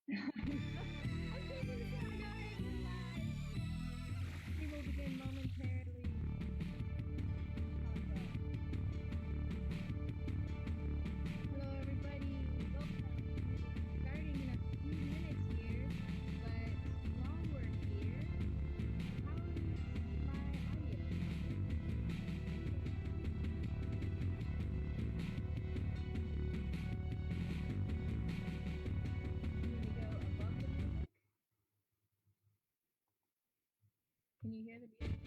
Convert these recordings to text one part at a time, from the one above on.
We will begin momentarily. Hello, everybody. Welcome. Starting in a few minutes here, but while we're here, how's my audio? Can you hear the music?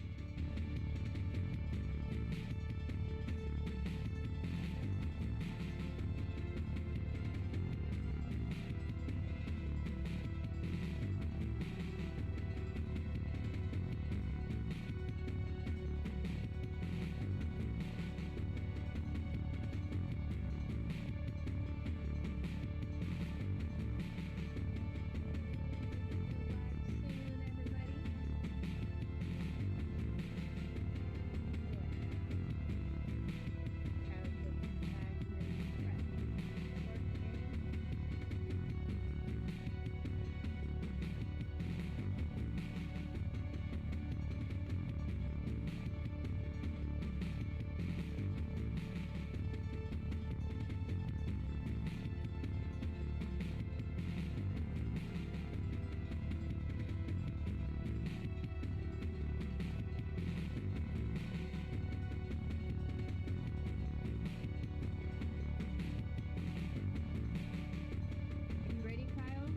You ready, Kyle?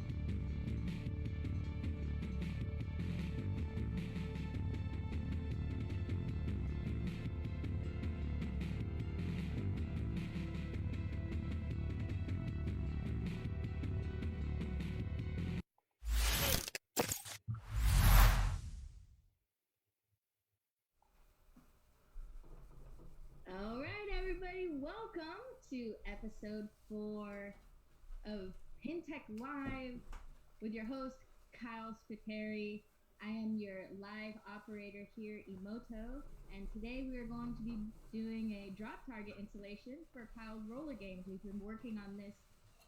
All right, everybody, welcome to episode 4 of Pintech Live with your host, Kyle Spiteri. I am your live operator here, Emoto, and today we are going to be doing a drop target installation for Kyle's Rollergames. We've been working on this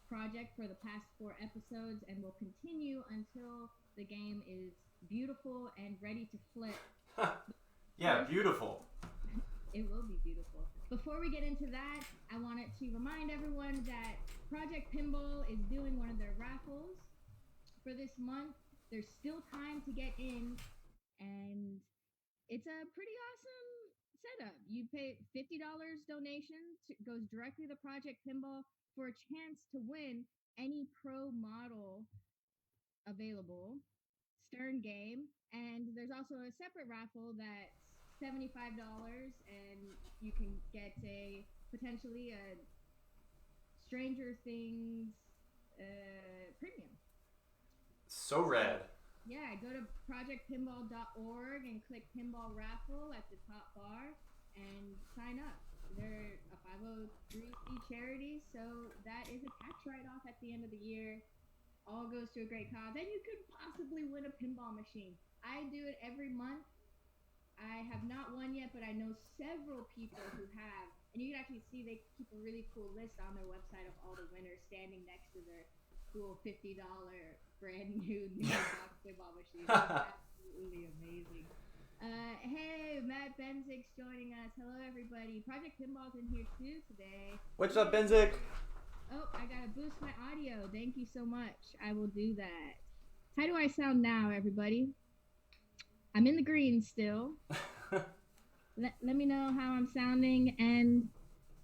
project for the past 4 episodes and will continue until the game is beautiful and ready to flip. Yeah, beautiful. It will be beautiful. Before we get into that, I wanted to remind everyone that Project Pinball is doing one of their raffles for this month. There's still time to get in, and it's a pretty awesome setup. You pay $50 donation, goes directly to Project Pinball for a chance to win any pro model available, Stern game, and there's also a separate raffle that's $75, and you can get potentially a Stranger Things premium. So rad. Yeah, go to projectpinball.org and click Pinball Raffle at the top bar and sign up. They're a 503c charity, so that is a tax write-off at the end of the year. All goes to a great cause, and you could possibly win a pinball machine. I do it every month. I have not won yet, but I know several people who have. And you can actually see they keep a really cool list on their website of all the winners standing next to their cool $50 brand new box pinball machine. It's absolutely amazing. Hey, Matt Benzig's joining us. Hello, everybody. Project Pinball's in here too today. What's up, Benzik? Oh, I gotta boost my audio. Thank you so much. I will do that. How do I sound now, everybody? I'm in the green still. Let me know how I'm sounding. And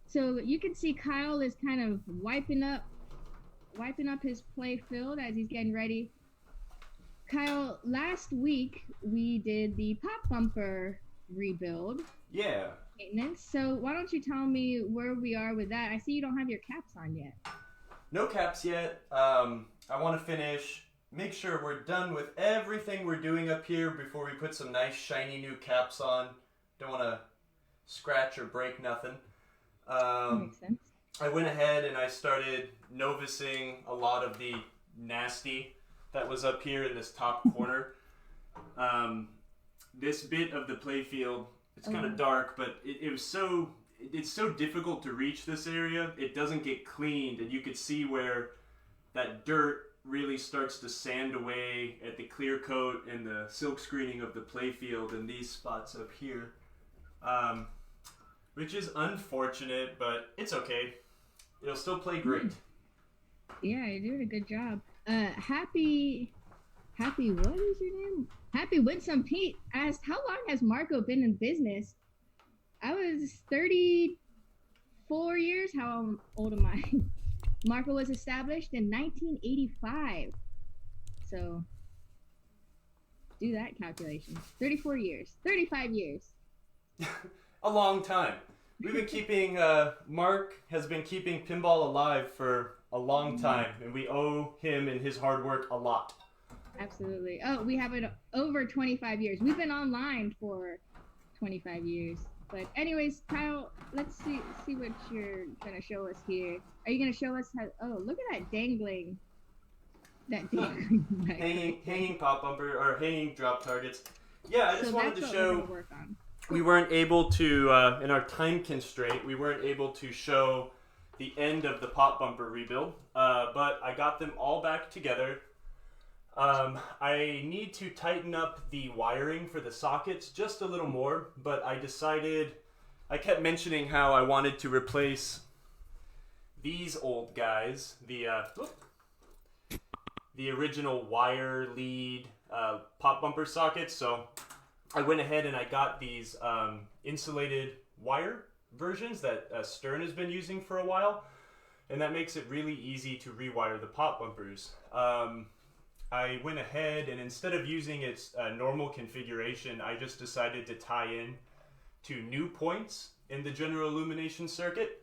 so you can see Kyle is kind of wiping up his Playfield as he's getting ready. Kyle, last week we did the pop bumper rebuild. Yeah. Maintenance. So why don't you tell me where we are with that? I see you don't have your caps on yet. No caps yet. I want to finish, make sure we're done with everything we're doing up here before we put some nice shiny new caps on. Don't want to scratch or break nothing. Makes sense. I went ahead and I started novicing a lot of the nasty that was up here in this top corner. This bit of the playfield, it's kind of dark, but it's so difficult to reach this area. It doesn't get cleaned, and you could see where that dirt really starts to sand away at the clear coat and the silk screening of the Playfield and these spots up here. Which is unfortunate, but it's okay. It'll still play great. Yeah, you're doing a good job. Happy, what is your name? Happy Winsome Pete asked, how long has Marko been in business? I was 34 years. How old am I? Marko was established in 1985. So, do that calculation. 34 years. 35 years. A long time. We've been keeping, Mark has been keeping pinball alive for a long time, and we owe him and his hard work a lot. Absolutely. Oh, we have it over 25 years. We've been online for 25 years. But anyways, Kyle, let's see what you're going to show us here. Are you going to show us how, oh, look at that dangling. Hanging pop bumper, or hanging drop targets. Yeah, I just wanted to show... Work on. We weren't able to, in our time constraint, we weren't able to show the end of the pop bumper rebuild, but I got them all back together. I need to tighten up the wiring for the sockets just a little more, but I decided, I kept mentioning how I wanted to replace these old guys, the original wire lead pop bumper sockets, so I went ahead and I got these insulated wire versions that Stern has been using for a while, and that makes it really easy to rewire the pop bumpers. I went ahead and instead of using its normal configuration, I just decided to tie in to new points in the general illumination circuit.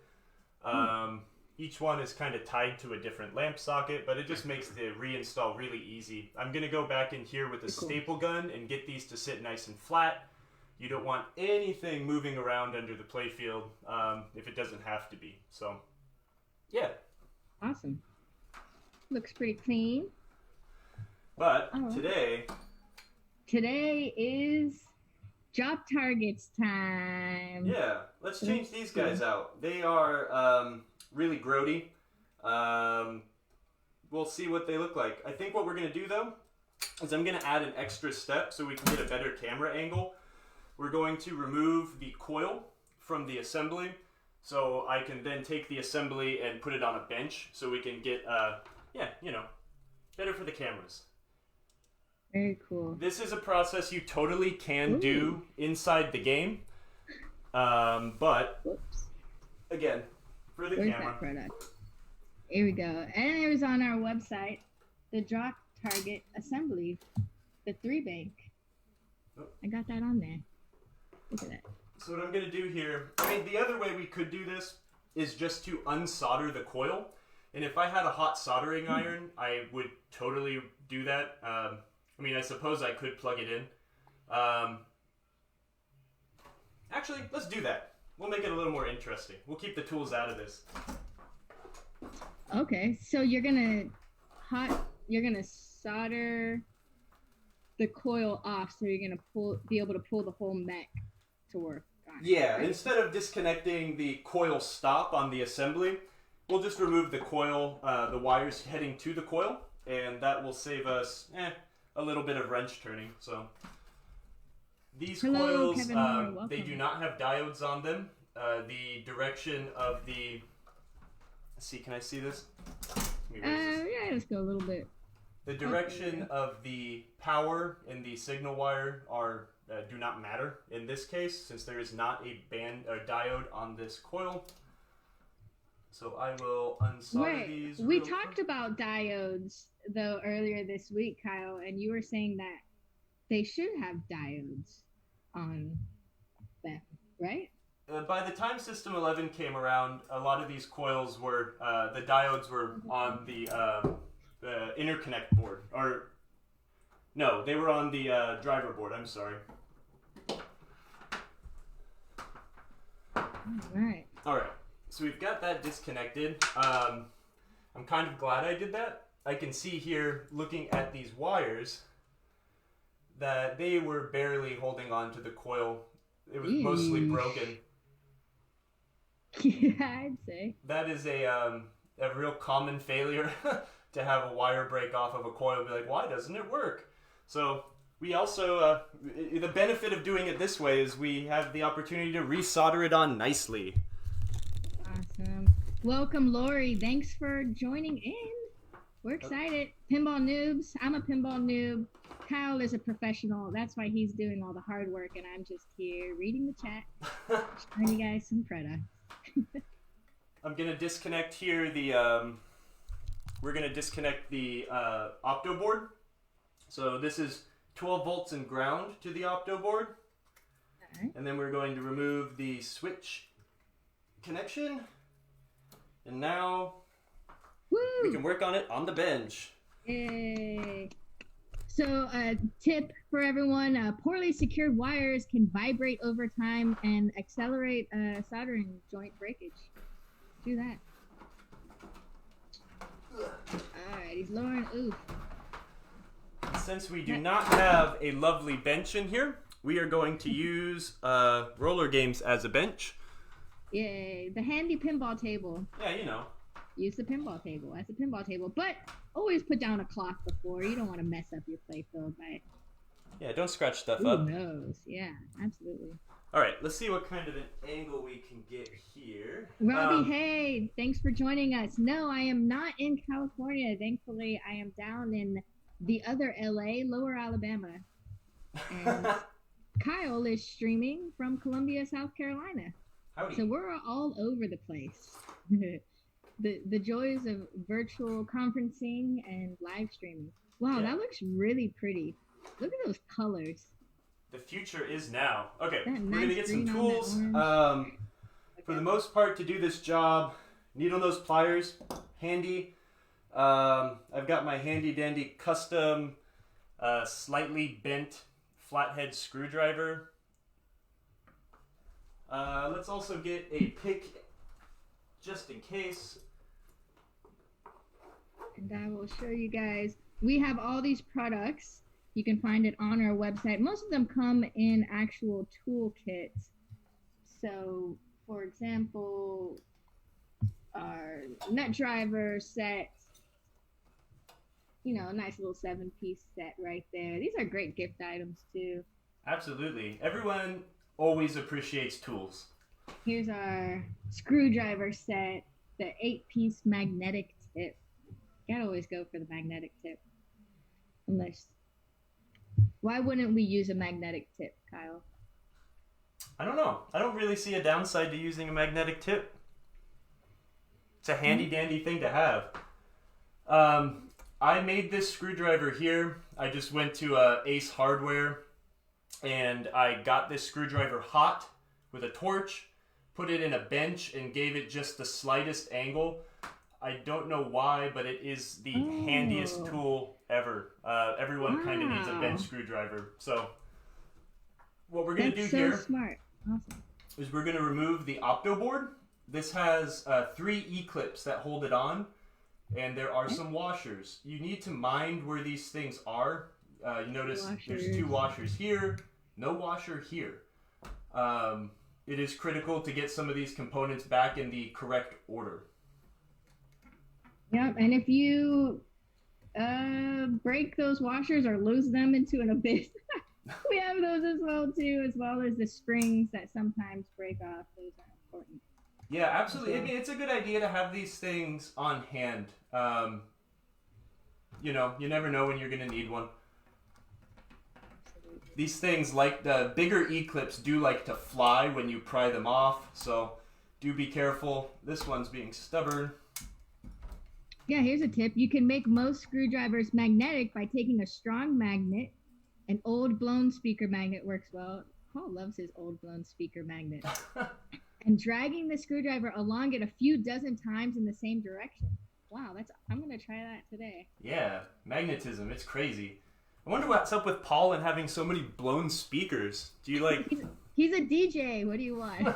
Each one is kind of tied to a different lamp socket, but it just makes the reinstall really easy. I'm going to go back in here with a staple gun and get these to sit nice and flat. You don't want anything moving around under the Playfield if it doesn't have to be. So, yeah. Awesome. Looks pretty clean. But today is drop targets time. Yeah, let's change these guys out. They are really grody. We'll see what they look like. I think what we're going to do, though, is I'm going to add an extra step so we can get a better camera angle. We're going to remove the coil from the assembly so I can then take the assembly and put it on a bench so we can get, better for the cameras. Very cool. This is a process you totally can do inside the game, but again, for the camera. That product? Here we go. And it was on our website, the drop target assembly, the 3-bank. Oh. I got that on there. Look at that. So what I'm going to do here, I mean, the other way we could do this is just to unsolder the coil. And if I had a hot soldering iron, I would totally do that. I mean, I suppose I could plug it in. Actually, let's do that. We'll make it a little more interesting. We'll keep the tools out of this. Okay, so you're gonna solder the coil off, so you're gonna be able to pull the whole mech to work on. Yeah, right? Instead of disconnecting the coil stop on the assembly, we'll just remove the coil, the wires heading to the coil, and that will save us a little bit of wrench turning. So these coils, Kevin, they do not have diodes on them. The direction of the, let's see, can I see this? Let me raise this. Yeah, let's go a little bit. The direction of the power and the signal wire are do not matter in this case, since there is not a diode on this coil. So I will unsolder these. We talked about diodes though earlier this week, Kyle, and you were saying that they should have diodes on them, right? By the time System 11 came around, a lot of these coils were the diodes were on the interconnect board, or no, they were on the driver board. I'm sorry. All right. So we've got that disconnected. I'm kind of glad I did that. I can see here, looking at these wires, that they were barely holding on to the coil. It was mostly broken. Yeah, I'd say. That is a real common failure to have a wire break off of a coil and be like, why doesn't it work? So we also, the benefit of doing it this way is we have the opportunity to resolder it on nicely. Awesome. Welcome, Lori. Thanks for joining in. We're excited. Pinball noobs. I'm a pinball noob. Kyle is a professional. That's why he's doing all the hard work, and I'm just here reading the chat, showing you guys some products. I'm gonna disconnect here the. We're gonna disconnect the Opto board. So this is 12 volts and ground to the Opto board, and then we're going to remove the switch connection, and now we can work on it on the bench. Yay! So tip for everyone, poorly secured wires can vibrate over time and accelerate soldering joint breakage. Do that. Alright, he's lowering. Oof. Since we do not have a lovely bench in here, we are going to use Rollergames as a bench. Yay, the handy pinball table. Yeah, you know. Use the pinball table as a pinball table, but always put down a cloth before. You don't want to mess up your playfield by... Yeah, don't scratch stuff Who up. knows? Yeah, absolutely. All right, let's see what kind of an angle we can get here. Robbie, hey, thanks for joining us. No, I am not in California. Thankfully, I am down in the other LA, Lower Alabama. And Kyle is streaming from Columbia, South Carolina. Howdy. So we're all over the place. The joys of virtual conferencing and live streaming. Wow, Yeah. that looks really pretty. Look at those colors. The future is now. Okay, That we're going to nice get some green on tools. that orange. For the most part, to do this job, needle nose pliers, handy. I've got my handy dandy custom, slightly bent flathead screwdriver. Let's also get a pick just in case. And I will show you guys. We have all these products. You can find it on our website. Most of them come in actual toolkits. So, for example, our nut driver set, you know, a nice little 7-piece set right there. These are great gift items too. Absolutely. Everyone always appreciates tools. Here's our screwdriver set, the 8-piece magnetic tip. Gotta always go for the magnetic tip. Why wouldn't we use a magnetic tip, Kyle? I don't know. I don't really see a downside to using a magnetic tip. It's a handy dandy thing to have. I made this screwdriver here. I just went to Ace Hardware and I got this screwdriver hot with a torch, put it in a bench and gave it just the slightest angle. I don't know why, but it is the handiest tool ever. Everyone kind of needs a bench screwdriver. So what we're going to do here Smart. Awesome. is we're going to remove the Opto board. This has 3 E-clips that hold it on, and there are some washers. You need to mind where these things are. You notice there's 2 washers here, no washer here. It is critical to get some of these components back in the correct order. Yep, and if you break those washers or lose them into an abyss, we have those as well too, as well as the springs that sometimes break off. Those are important. Yeah, absolutely. I mean, it's a good idea to have these things on hand. You know, you never know when you're going to need one. Absolutely. These things, like the bigger E-clips, do like to fly when you pry them off, so do be careful. This one's being stubborn. Yeah, here's a tip. You can make most screwdrivers magnetic by taking a strong magnet. An old blown speaker magnet works well. Paul loves his old blown speaker magnet. And dragging the screwdriver along it a few dozen times in the same direction. Wow, I'm gonna try that today. Yeah, magnetism, it's crazy. I wonder what's up with Paul and having so many blown speakers. Do you like... He's a DJ, what do you want?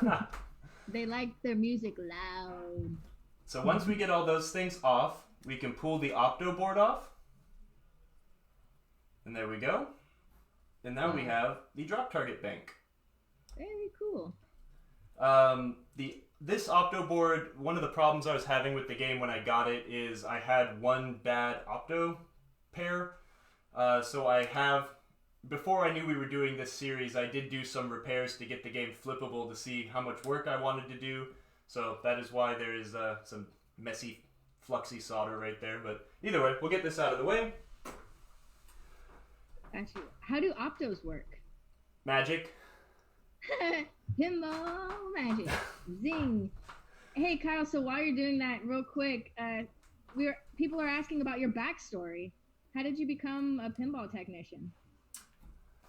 They like their music loud. So once we get all those things off, we can pull the Opto board off. And there we go. And now we have the drop target bank. Very cool. this Opto board, one of the problems I was having with the game when I got it is I had one bad Opto pair. So I have, before I knew we were doing this series, I did do some repairs to get the game flippable to see how much work I wanted to do. So that is why there is some messy, fluxy solder right there. But either way, we'll get this out of the way. Actually, how do Optos work? Magic. Pinball magic. Zing. Hey, Kyle, so while you're doing that real quick, people are asking about your backstory. How did you become a pinball technician?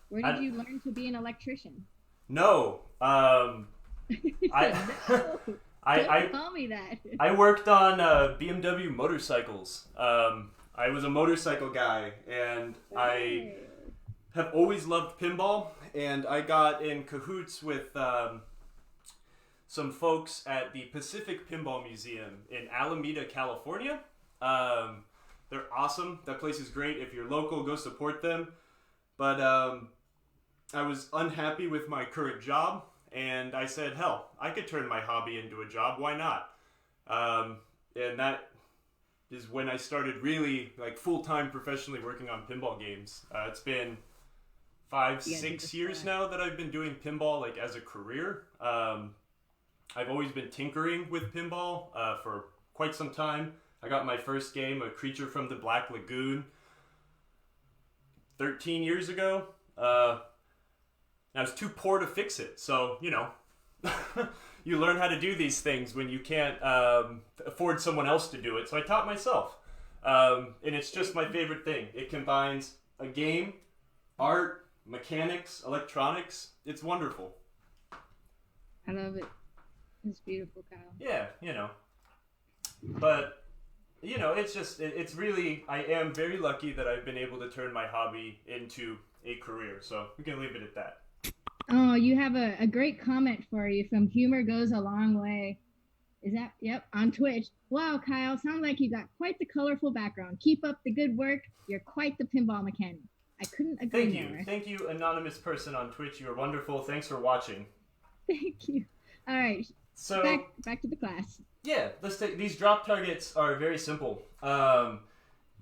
Where did you learn to be an electrician? No. No. Don't tell me that. I worked on BMW motorcycles. I was a motorcycle guy, and I have always loved pinball, and I got in cahoots with some folks at the Pacific Pinball Museum in Alameda, California. They're awesome. That place is great. If you're local, go support them. But I was unhappy with my current job, and I said, hell, I could turn my hobby into a job. Why not? And that is when I started really like full-time professionally working on pinball games. It's been 5-6 years now that I've been doing pinball like as a career. I've always been tinkering with pinball for quite some time. I got my first game, A Creature from the Black Lagoon, 13 years ago. I was too poor to fix it, so, you know, you learn how to do these things when you can't afford someone else to do it. So I taught myself, and it's just my favorite thing. It combines a game, art, mechanics, electronics. It's wonderful. I love it. It's beautiful, Kyle. Yeah, you know. But, you know, it's just, it's really, I am very lucky that I've been able to turn my hobby into a career. So we can leave it at that. Oh, you have a great comment for you from Humor Goes a Long Way. Is that, yep, on Twitch. Wow, Kyle, sounds like you got quite the colorful background. Keep up the good work. You're quite the pinball mechanic. I couldn't agree more. Thank you, anonymous person on Twitch. You are wonderful. Thanks for watching. Thank you. All right. So back to the class. Yeah, let's take these drop targets are very simple.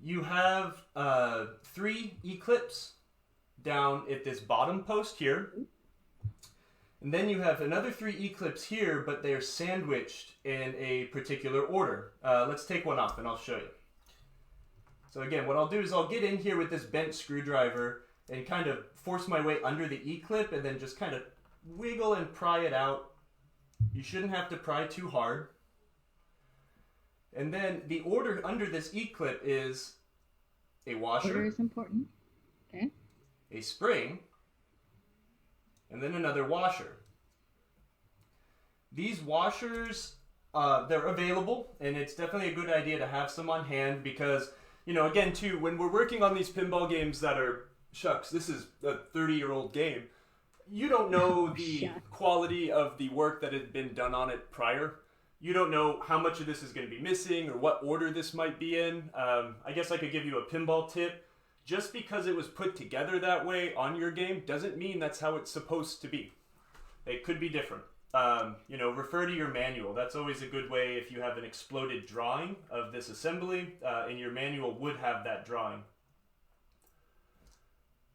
You have 3 E-clips down at this bottom post here. And then you have another 3 E-clips here, but they are sandwiched in a particular order. Let's take one off and I'll show you. So again, what I'll do is I'll get in here with this bent screwdriver and kind of force my way under the E-clip and then just kind of wiggle and pry it out. You shouldn't have to pry too hard. And then the order under this E-clip is a washer. Order is important. Okay. A spring, and then another washer. These washers, they're available, and it's definitely a good idea to have some on hand because, you know, again, too, when we're working on these pinball games that are, shucks, this is a 30-year-old game, you don't know the quality of the work that had been done on it prior. You don't know how much of this is going to be missing or what order this might be in. I guess I could give you a pinball tip. Just because it was put together that way on your game doesn't mean that's how it's supposed to be. It could be different. You know, refer to your manual. That's always a good way if you have an exploded drawing of this assembly, and your manual would have that drawing.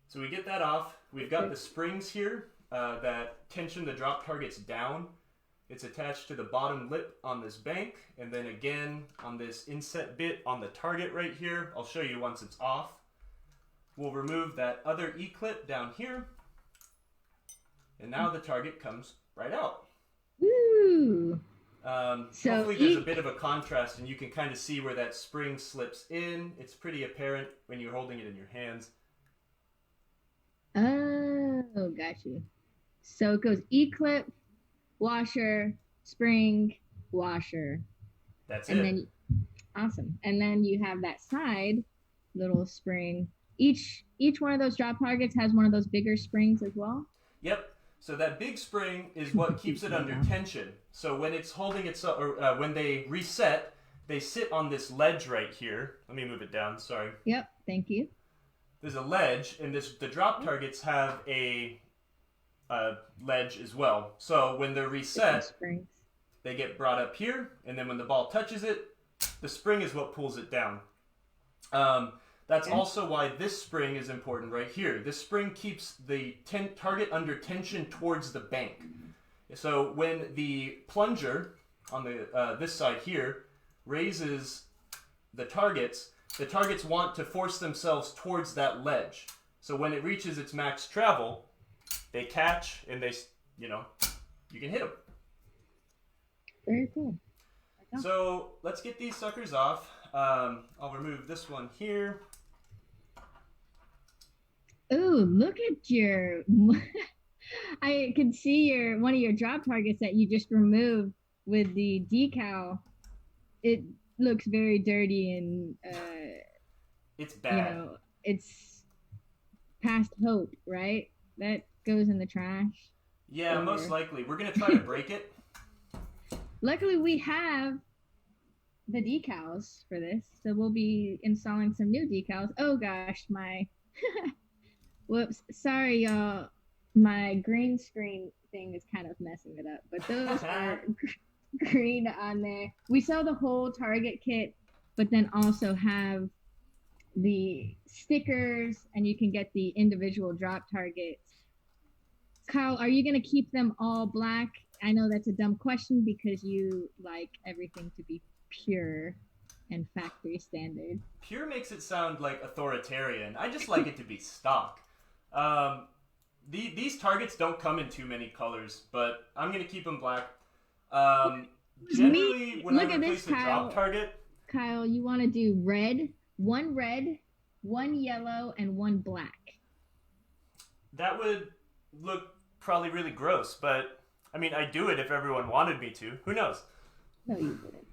So we get that off. We've got the springs here that tension the drop targets down. It's attached to the bottom lip on this bank, and then again on this inset bit on the target right here. I'll show you once it's off. We'll remove that other E-clip down here, and now the target comes right out. Woo! So hopefully there's a bit of a contrast, and you can kind of see where that spring slips in. It's pretty apparent when you're holding it in your hands. Oh, got you. So it goes E-clip, washer, spring, washer. That's and it. Then, awesome. And then you have that side little spring. Each one of those drop targets has one of those bigger springs as well? Yep. So that big spring is what keeps it under tension. So when it's holding itself, or when they reset, they sit on this ledge right here. Let me move it down, sorry. Yep, thank you. There's a ledge, and the drop targets have a ledge as well. So when they're reset, they get brought up here, and then when the ball touches it, the spring is what pulls it down. That's also why this spring is important right here. This spring keeps the target under tension towards the bank. So when the plunger on the this side here raises the targets want to force themselves towards that ledge. So when it reaches its max travel, they catch and they, you can hit them. Very cool. So let's get these suckers off. I'll remove this one here. Oh, look at your... I can see one of your drop targets that you just removed with the decal. It looks very dirty and... it's bad. It's past hope, right? That goes in the trash. Yeah, most likely. We're going to try to break it. Luckily, we have the decals for this, so we'll be installing some new decals. Oh gosh, whoops, sorry y'all, my green screen thing is kind of messing it up, but those are green on there. We sell the whole target kit, but then also have the stickers, and you can get the individual drop targets. Kyle, are you going to keep them all black? I know that's a dumb question because you like everything to be pure and factory standard. Pure makes it sound like authoritarian. I just like it to be stock. These targets don't come in too many colors, but I'm going to keep them black. Generally, when I replace a drop target... Kyle, you want to do red, one yellow, and one black. That would look probably really gross, but... I mean, I'd do it if everyone wanted me to. Who knows? No, you wouldn't.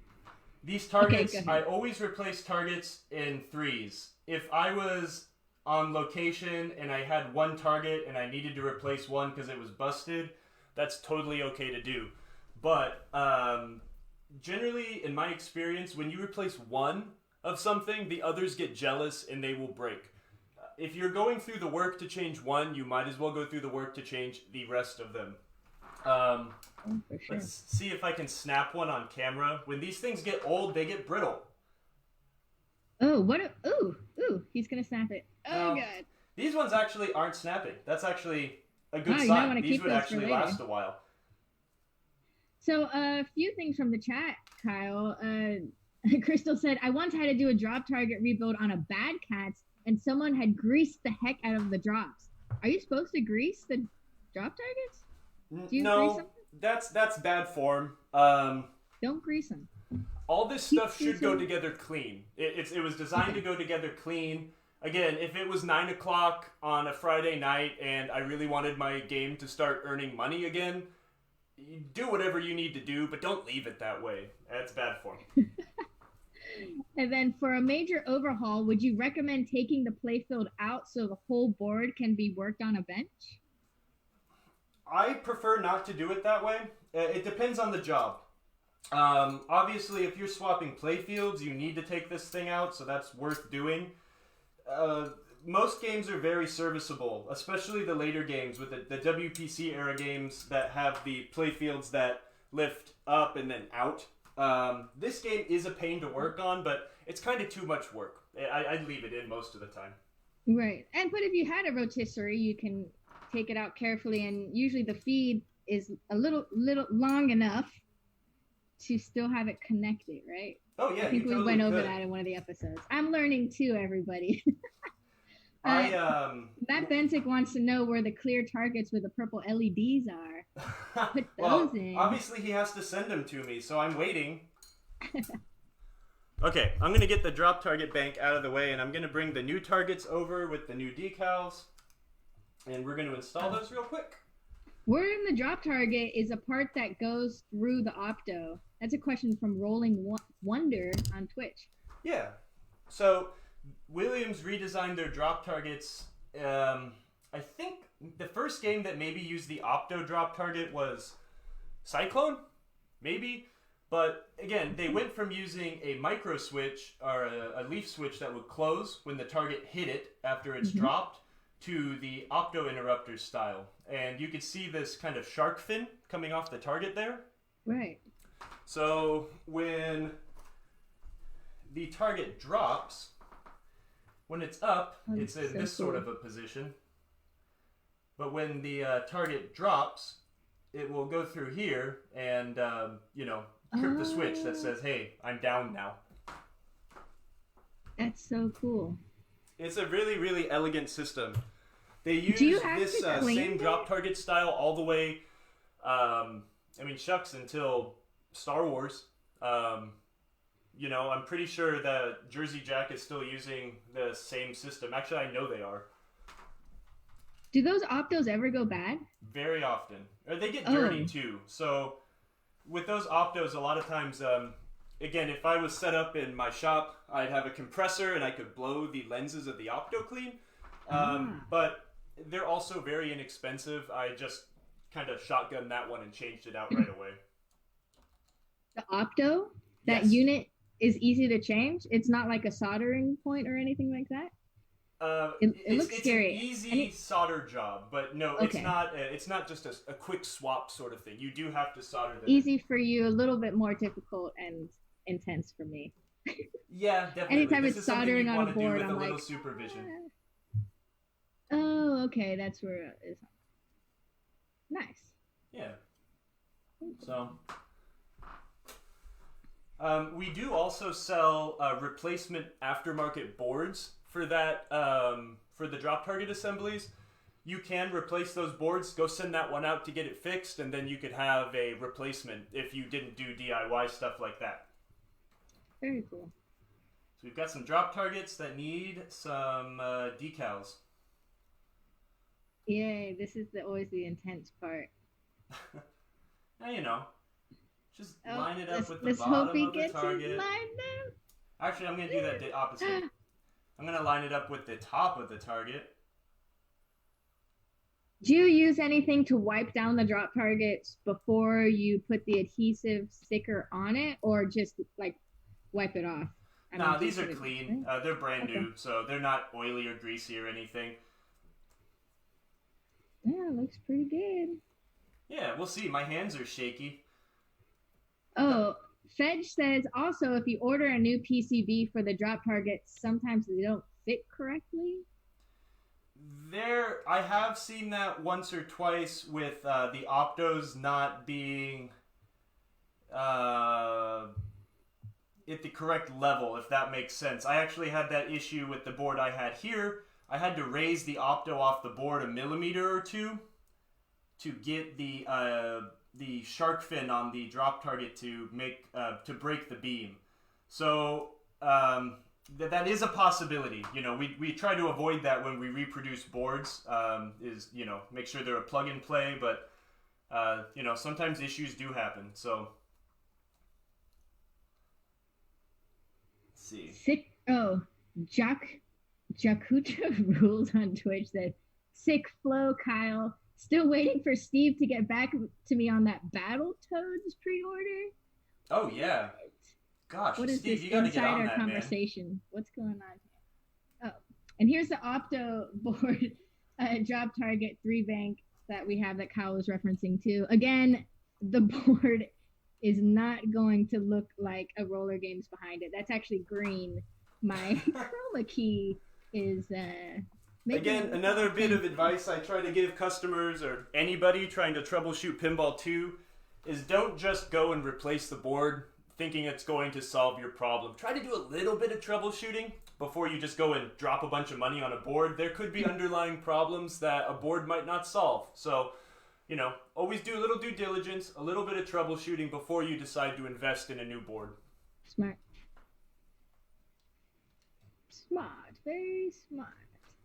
These targets, I always replace targets in threes. If I was on location and I had one target and I needed to replace one because it was busted, that's totally okay to do. But generally, in my experience, when you replace one of something, the others get jealous and they will break. If you're going through the work to change one, you might as well go through the work to change the rest of them. For sure. Let's see if I can snap one on camera. When these things get old, they get brittle. Oh, ooh, he's gonna snap it. Oh, God. These ones actually aren't snapping. That's actually a good sign. These would actually last a while. So, a few things from the chat, Kyle. Crystal said, I once had to do a drop target rebuild on a Bad Cats, and someone had greased the heck out of the drops. Are you supposed to grease the drop targets? Do you grease them? That's bad form. Don't grease them. All this stuff should go together clean. It was designed to go together clean. Again, if it was 9 o'clock on a Friday night and I really wanted my game to start earning money again, you do whatever you need to do, but don't leave it that way. That's bad form. And then for a major overhaul, would you recommend taking the playfield out so the whole board can be worked on a bench? I prefer not to do it that way. It depends on the job. Obviously, if you're swapping playfields, you need to take this thing out, so that's worth doing. Most games are very serviceable, especially the later games with the WPC era games that have the playfields that lift up and then out. This game is a pain to work on, but it's kind of too much work. I'd leave it in most of the time. Right. But if you had a rotisserie, you can take it out carefully, and usually the feed is a little long enough to still have it connected, right? Oh yeah, I think we went over that in one of the episodes. I'm learning too, everybody. Matt Bentic wants to know where the clear targets with the purple LEDs are. Put those in. Obviously he has to send them to me, so I'm waiting. Okay, I'm gonna get the drop target bank out of the way, and I'm gonna bring the new targets over with the new decals. And we're going to install those real quick. Where in the drop target is a part that goes through the Opto? That's a question from Rolling Wonder on Twitch. Yeah. So, Williams redesigned their drop targets. I think the first game that maybe used the Opto drop target was Cyclone? Maybe. But, again, they went from using a micro switch, or a leaf switch that would close when the target hit it after it's dropped, to the Opto interrupter style. And you could see this kind of shark fin coming off the target there. Right. So when the target drops, when it's up, it's in this sort of a position. But when the target drops, it will go through here and, trip the switch that says, hey, I'm down now. That's so cool. It's a really, really elegant system. They use this same drop target style all the way, shucks, until Star Wars. I'm pretty sure that Jersey Jack is still using the same system. Actually, I know they are. Do those Optos ever go bad? Very often. Or they get dirty too. So with those Optos, a lot of times, again, if I was set up in my shop, I'd have a compressor and I could blow the lenses of the Opto clean. But they're also very inexpensive. I just kind of shotgunned that one and changed it out right away. The Opto? That unit is easy to change? It's not like a soldering point or anything like that? It looks scary. It's an easy solder job, but no, it's not. It's not just a quick swap sort of thing. You do have to solder them. Easy for you, a little bit more difficult and intense for me. Yeah, definitely. Anytime it's soldering on a board, I'm like, supervision. Oh, okay, that's where it's nice. Yeah. So. We do also sell replacement aftermarket boards for that, for the drop target assemblies. You can replace those boards, go send that one out to get it fixed, and then you could have a replacement if you didn't do DIY stuff like that. Very cool. So we've got some drop targets that need some decals. Yay, this is always the intense part. Now, just line it up with the bottom of the target. Actually, I'm going to do that the opposite. I'm going to line it up with the top of the target. Do you use anything to wipe down the drop targets before you put the adhesive sticker on it, or just like wipe it off? No, these are clean. They're brand new, so they're not oily or greasy or anything. Yeah, looks pretty good. Yeah, we'll see. My hands are shaky. Oh, Fedge says also if you order a new PCB for the drop targets, sometimes they don't fit correctly. I have seen that once or twice with the Optos not being at the correct level, if that makes sense. I actually had that issue with the board I had here. I had to raise the Opto off the board a millimeter or two to get the shark fin on the drop target to break the beam. So that is a possibility. We try to avoid that when we reproduce boards. Make sure they're a plug and play, but sometimes issues do happen. So let's see. Sick. Oh, Jakuta Rules on Twitch said, "Sick flow, Kyle. Still waiting for Steve to get back to me on that Battletoads pre-order." Oh yeah. Gosh, what is Steve, this you gotta get on insider that, conversation? Man. What's going on here? Oh, and here's the Opto board drop target 3-bank that we have that Kyle was referencing too. Again, the board is not going to look like a Rollergames behind it. That's actually green. My chroma key is again, another bit of advice I try to give customers or anybody trying to troubleshoot Pinball 2 is don't just go and replace the board thinking it's going to solve your problem. Try to do a little bit of troubleshooting before you just go and drop a bunch of money on a board. There could be underlying problems that a board might not solve. So, always do a little due diligence, a little bit of troubleshooting before you decide to invest in a new board. Smart. Smart. Very smart.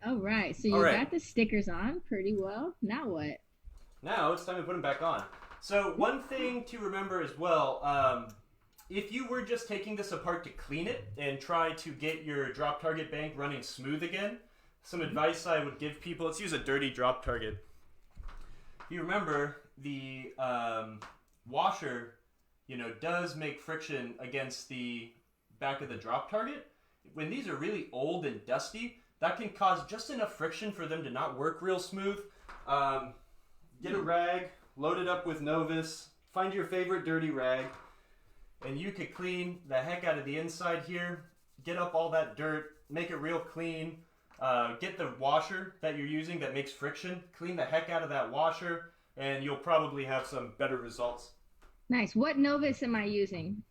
All right. So you got the stickers on pretty well. Now what? Now it's time to put them back on. So one thing to remember as well, if you were just taking this apart to clean it and try to get your drop target bank running smooth again, some advice I would give people, let's use a dirty drop target. You remember the washer, does make friction against the back of the drop target. When these are really old and dusty, that can cause just enough friction for them to not work real smooth. Get a rag, load it up with Novus, find your favorite dirty rag, and you could clean the heck out of the inside here, get up all that dirt, make it real clean, get the washer that you're using that makes friction, clean the heck out of that washer, and you'll probably have some better results. Nice. What Novus am I using?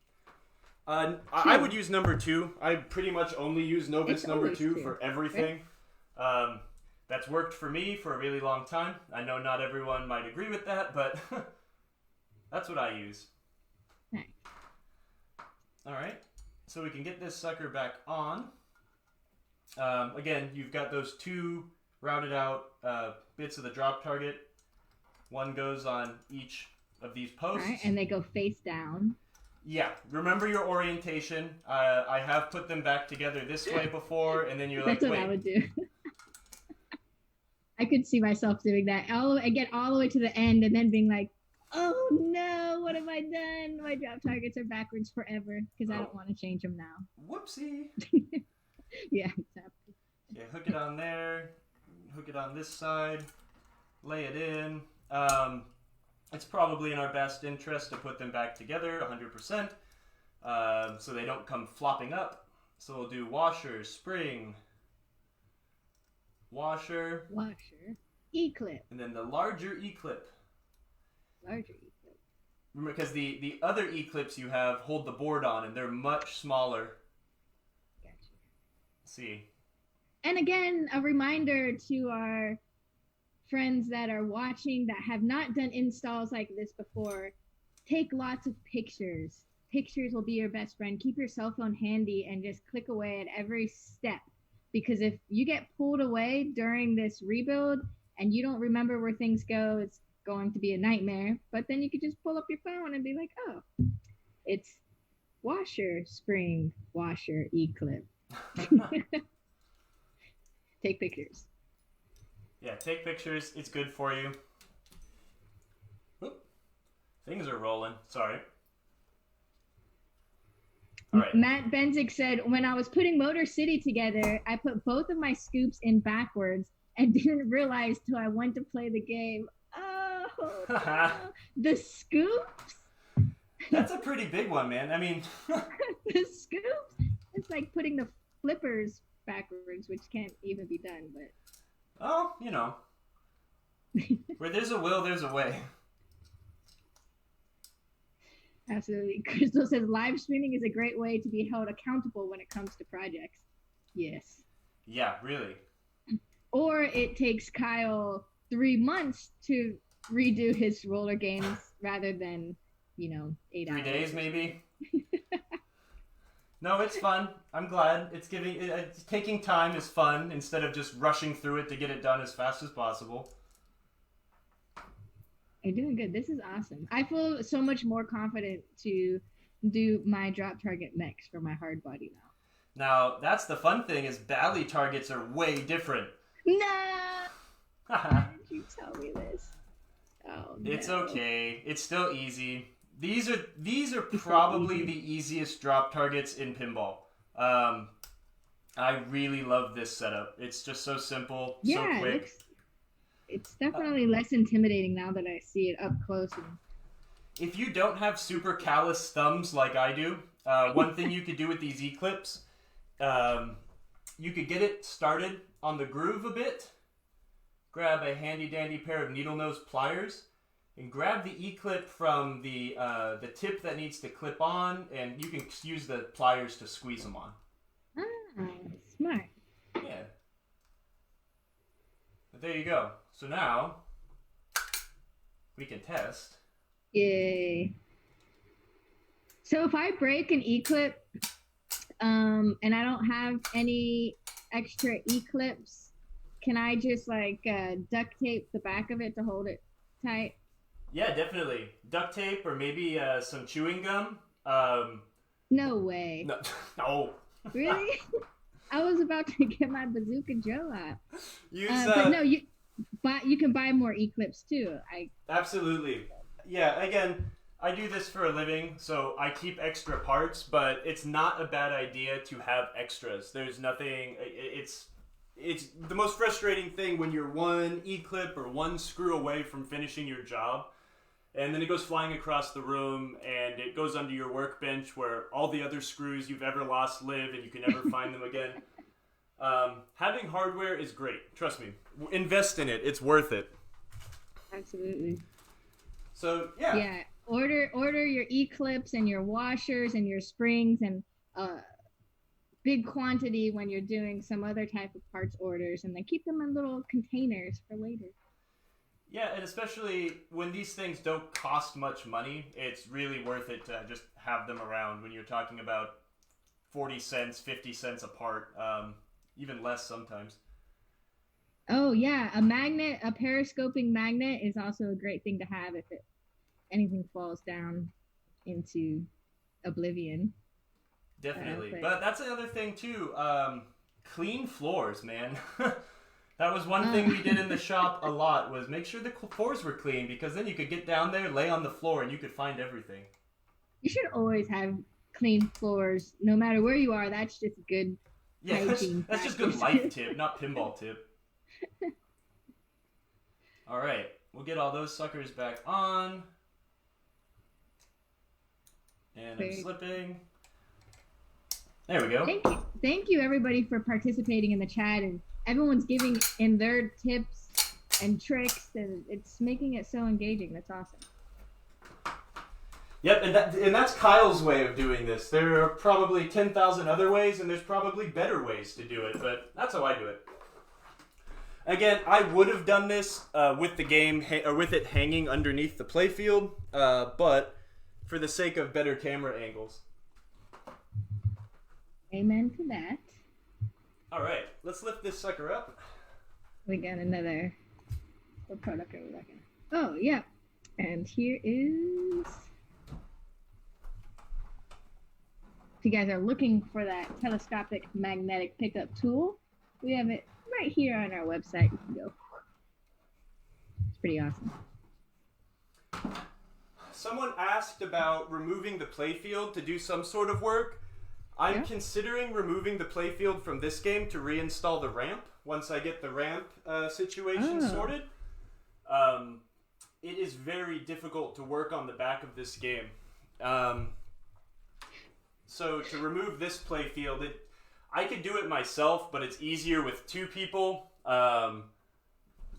I would use number 2. I pretty much only use Novus number 2 for everything. Right? That's worked for me for a really long time. I know not everyone might agree with that, but that's what I use. Nice. All right, so we can get this sucker back on. Again, you've got those 2 routed out bits of the drop target. One goes on each of these posts. All right, and they go face down. Yeah, remember your orientation. I have put them back together this way before, and then you're like, That's what wait. I would do. I could see myself doing that. I get all the way to the end and then being like, oh no, what have I done? My drop targets are backwards forever because I don't want to change them now. Whoopsie. Yeah, exactly. Yeah, hook it on there, hook it on this side, lay it in. It's probably in our best interest to put them back together 100%, so they don't come flopping up. So we'll do washer, spring, washer, E-clip. and then the larger E-clip. Larger E-clip. Remember, because the other E-clips you have hold the board on, and they're much smaller. Gotcha. Let's see. And again, a reminder to our friends that are watching that have not done installs like this before, take lots of pictures. Pictures will be your best friend. Keep your cell phone handy and just click away at every step. Because if you get pulled away during this rebuild and you don't remember where things go, it's going to be a nightmare. But then you could just pull up your phone and be like, oh, it's washer, spring, washer, E-clip. Take pictures. Yeah, take pictures. It's good for you. Oop. Things are rolling. Sorry. All right. Matt Benzik said, when I was putting Motor City together, I put both of my scoops in backwards and didn't realize till I went to play the game. Oh, no. The scoops? That's a pretty big one, man. I mean... The scoops? It's like putting the flippers backwards, which can't even be done, but... Oh, you know. Where there's a will, there's a way. Absolutely. Crystal says live streaming is a great way to be held accountable when it comes to projects. Yes. Yeah, really. Or it takes Kyle 3 months to redo his roller games rather than, 8 hours. 3 days, maybe? No, it's fun. I'm glad. It's taking time is fun instead of just rushing through it to get it done as fast as possible. You're doing good. This is awesome. I feel so much more confident to do my drop target mechs for my hard body now. Now, that's the fun thing is Bally targets are way different. No! Why did you tell me this? Oh, no. It's okay. It's still easy. These are probably the easiest drop targets in pinball. I really love this setup. It's just so simple, so quick. It's definitely less intimidating now that I see it up close. If you don't have super callous thumbs like I do, one thing you could do with these E-clips, you could get it started on the groove a bit, grab a handy-dandy pair of needle nose pliers, and grab the E-clip from the tip that needs to clip on, and you can use the pliers to squeeze them on. Ah, smart. Yeah. But there you go. So now, we can test. Yay. So if I break an E-clip, and I don't have any extra E-clips, can I just duct tape the back of it to hold it tight? Yeah, definitely. Duct tape or maybe some chewing gum. No way. No. Really? I was about to get my Bazooka Joe out. But no, you can buy more E-clips too. Absolutely. Yeah, again, I do this for a living, so I keep extra parts, but it's not a bad idea to have extras. There's nothing... It's the most frustrating thing when you're one E-clip or one screw away from finishing your job. and then it goes flying across the room, and it goes under your workbench where all the other screws you've ever lost live, and you can never find them again. Having hardware is great. Trust me. Invest in it. It's worth it. Absolutely. So, yeah. Yeah. Order your E-clips and your washers and your springs and big quantity when you're doing some other type of parts orders, and then keep them in little containers for later. Yeah, and especially when these things don't cost much money, it's really worth it to just have them around when you're talking about 40 cents, 50 cents a part, even less sometimes. Oh, yeah. A magnet, a periscoping magnet is also a great thing to have if anything falls down into oblivion. Definitely. But that's another thing, too. Clean floors, man. That was one thing we did in the shop a lot, was make sure the floors were clean, because then you could get down there, lay on the floor, and you could find everything. You should always have clean floors, no matter where you are. That's just good hygiene. That's just good life tip, not pinball tip. All right, we'll get all those suckers back on. And I'm slipping. There we go. Thank you, everybody, for participating in the chat, and everyone's giving in their tips and tricks, and it's making it so engaging. That's awesome. Yep, and that's Kyle's way of doing this. There are probably 10,000 other ways, and there's probably better ways to do it, but that's how I do it. Again, I would have done this with the game, or with it hanging underneath the playfield, but for the sake of better camera angles. Amen to that. All right, let's lift this sucker up. We got another. What product are we looking at? Oh, yeah. And here is. If you guys are looking for that telescopic magnetic pickup tool, we have it right here on our website. You can go. It's pretty awesome. Someone asked about removing the playfield to do some sort of work. I'm considering removing the playfield from this game to reinstall the ramp once I get the ramp situation sorted. It is very difficult to work on the back of this game. So to remove this playfield, I could do it myself, but it's easier with two people. I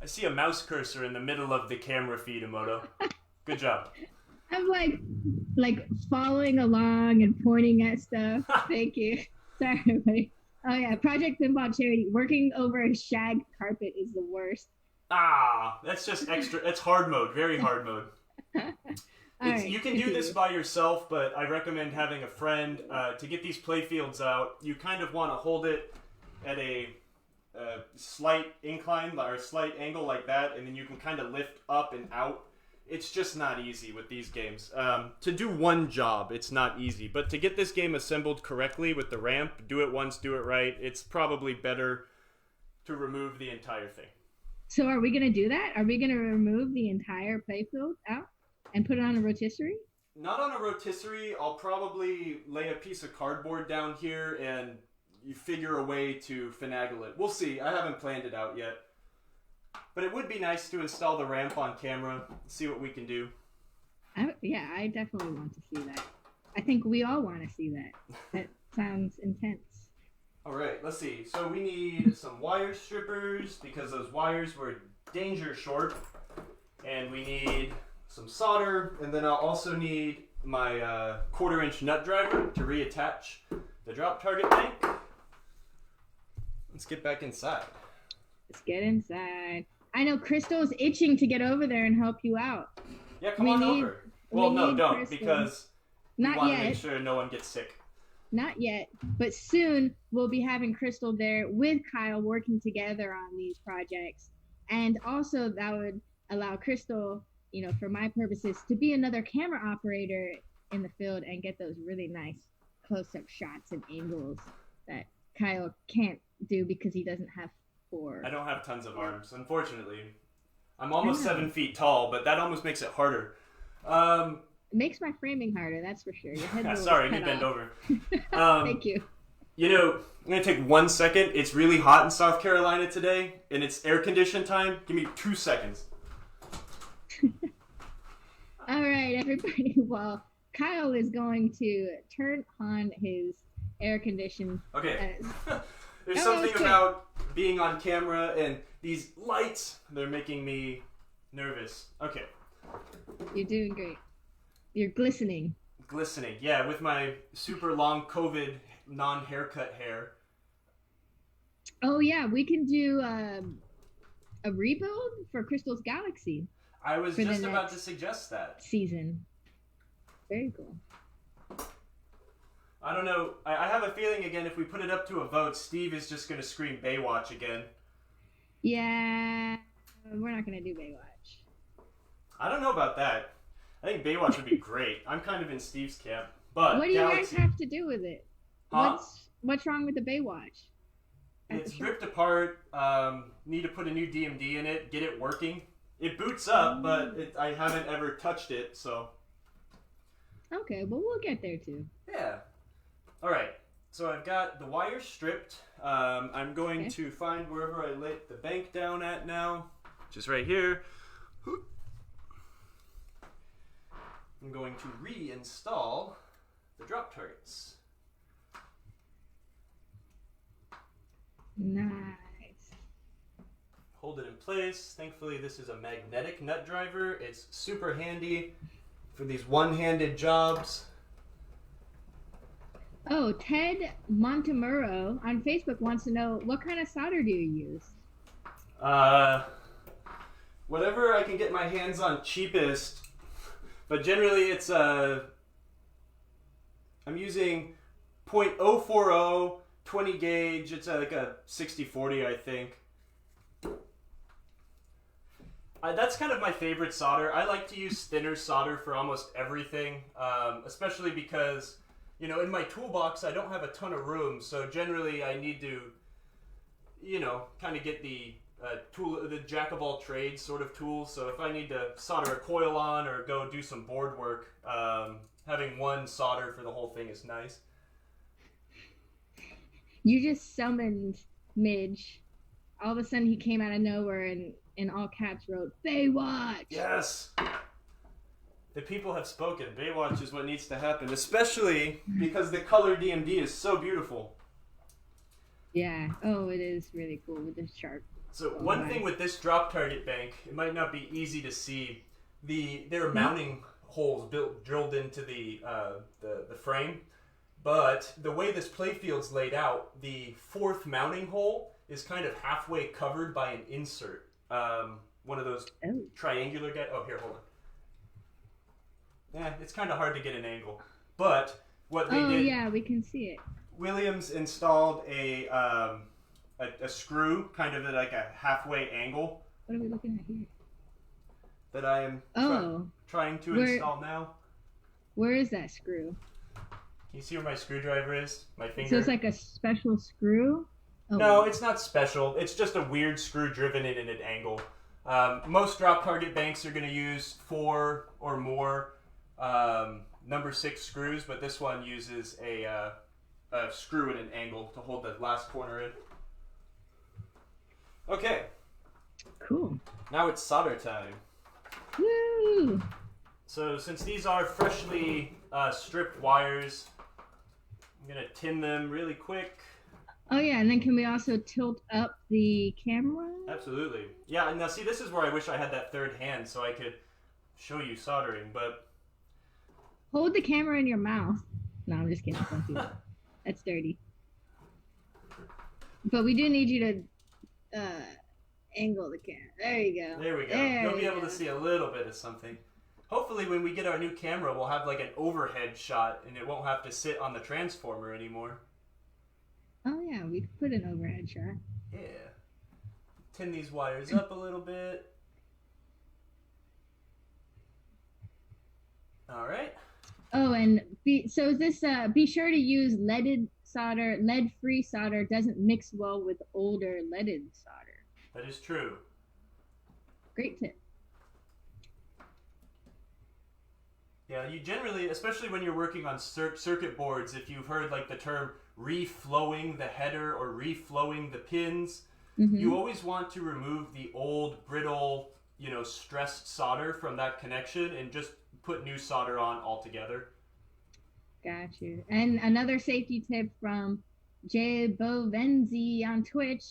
see a mouse cursor in the middle of the camera feed, Emoto. Good job. I'm like following along and pointing at stuff. Thank you. Sorry, everybody. Oh yeah, Project Pinball Charity. Working over a shag carpet is the worst. That's just extra. It's hard mode, very hard mode. You can do this by yourself, but I recommend having a friend to get these playfields out. You kind of want to hold it at a slight incline or a slight angle like that, and then you can kind of lift up and out. It's just not easy with these games. To do one job, it's not easy. But to get this game assembled correctly with the ramp, do it once, do it right, it's probably better to remove the entire thing. So are we going to do that? Are we going to remove the entire playfield out and put it on a rotisserie? Not on a rotisserie. I'll probably lay a piece of cardboard down here and you figure a way to finagle it. We'll see. I haven't planned it out yet. But it would be nice to install the ramp on camera, see what we can do. I definitely want to see that. I think we all want to see that. That sounds intense. All right, let's see. So we need some wire strippers because those wires were danger short. And we need some solder. And then I'll also need my 1/4-inch nut driver to reattach the drop target bank. Let's get back inside. Let's get inside. I know Crystal's itching to get over there and help you out. Yeah, come on over. Well, no, don't, Crystal. Because we want to make sure no one gets sick. Not yet, but soon we'll be having Crystal there with Kyle working together on these projects. And also that would allow Crystal, for my purposes, to be another camera operator in the field and get those really nice close-up shots and angles that Kyle can't do because he doesn't have 4. I don't have tons of arms, unfortunately. I'm almost 7 feet tall, but that almost makes it harder. It makes my framing harder, that's for sure. Your head sorry, let me bend over. Thank you. I'm going to take 1 second. It's really hot in South Carolina today, and it's air condition time. Give me 2 seconds. All right, everybody. Well, Kyle is going to turn on his air condition. Okay. There's something about being on camera and these lights. They're making me nervous. Okay. You're doing great. You're glistening. Glistening. Yeah, with my super long COVID non-haircut hair. Oh, yeah. We can do a rebuild for Crystal's Galaxy. I was just about to suggest that. Season. Very cool. I don't know. I have a feeling, again, if we put it up to a vote, Steve is just going to scream Baywatch again. Yeah. We're not going to do Baywatch. I don't know about that. I think Baywatch would be great. I'm kind of in Steve's camp. But what do you guys have to do with it? Huh? What's wrong with the Baywatch? It's ripped apart. Need to put a new DMD in it. Get it working. It boots up, but I haven't ever touched it, so... Okay, well, we'll get there, too. Yeah. All right. So I've got the wire stripped. I'm going to find wherever I laid the bank down at now, which is right here. I'm going to reinstall the drop targets. Nice. Hold it in place. Thankfully, this is a magnetic nut driver. It's super handy for these one-handed jobs. Oh, Ted Montemuro on Facebook wants to know, what kind of solder do you use? Whatever I can get my hands on cheapest. But generally, it's I'm using .040 20 gauge. It's like a 6040, I think. That's kind of my favorite solder. I like to use thinner solder for almost everything, especially because, you know, in my toolbox I don't have a ton of room, so generally I need to, you know, kind of get the the jack of all trades sort of tools. So if I need to solder a coil on or go do some board work, having one solder for the whole thing is nice. You just summoned Midge. All of a sudden he came out of nowhere and in all caps wrote, Baywatch! Yes! The people have spoken. Baywatch is what needs to happen, especially because the color DMD is so beautiful. Yeah. Oh, it is really cool with the sharp. So one thing with this drop target bank, it might not be easy to see. There are mounting holes drilled into the frame, but the way this playfield's laid out, the fourth mounting hole is kind of halfway covered by an insert. One of those triangular guys. Oh, here, hold on. It's kind of hard to get an angle. But what they did... Oh, yeah, we can see it. Williams installed a screw, kind of at like a halfway angle. What are we looking at here? That I am trying to install now. Where is that screw? Can you see where my screwdriver is? My finger? So it's like a special screw? Oh. No, it's not special. It's just a weird screw driven in at an angle. Most drop target banks are going to use 4 or more number 6 screws, but this one uses a screw at an angle to hold the last corner in. Okay. Cool. Now it's solder time. Woo! So since these are freshly stripped wires, I'm going to tin them really quick. Oh yeah, and then can we also tilt up the camera? Absolutely. Yeah, and now see, this is where I wish I had that third hand so I could show you soldering, but... Hold the camera in your mouth. No, I'm just kidding. Don't do that. That's dirty. But we do need you to angle the camera. There you go. There we go. You'll be able to see a little bit of something. Hopefully when we get our new camera, we'll have like an overhead shot and it won't have to sit on the transformer anymore. Oh yeah, we could put an overhead shot. Yeah. Tin these wires up a little bit. All right. Oh, and be sure to use leaded solder. Lead-free solder doesn't mix well with older leaded solder. That is true. Great tip. Yeah, you generally, especially when you're working on circuit boards, if you've heard like the term reflowing the header or reflowing the pins, you always want to remove the old, brittle, stressed solder from that connection and just put new solder on altogether. Got you. And another safety tip from Jay Bovenzi on Twitch.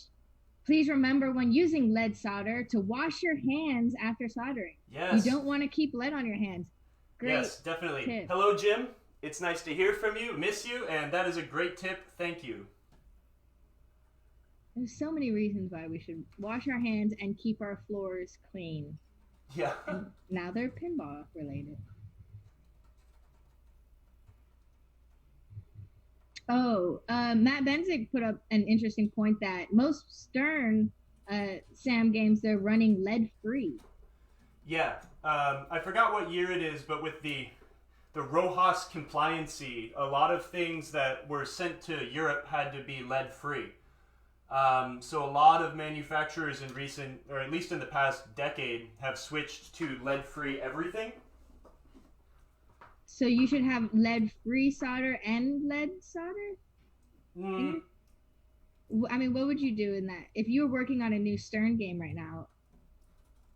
Please remember when using lead solder to wash your hands after soldering. Yes. You don't want to keep lead on your hands. Great. Yes, definitely. Tip. Hello, Jim. It's nice to hear from you. Miss you, and that is a great tip. Thank you. There's so many reasons why we should wash our hands and keep our floors clean. Yeah. And now they're pinball related. Oh, Matt Benzik put up an interesting point that most Stern SAM games, they're running lead-free. Yeah. I forgot what year it is, but with the Rojas compliancy, a lot of things that were sent to Europe had to be lead-free. So a lot of manufacturers in recent, or at least in the past decade, have switched to lead-free everything. So you should have lead-free solder and lead solder? Mm. I mean, what would you do in that? If you were working on a new Stern game right now?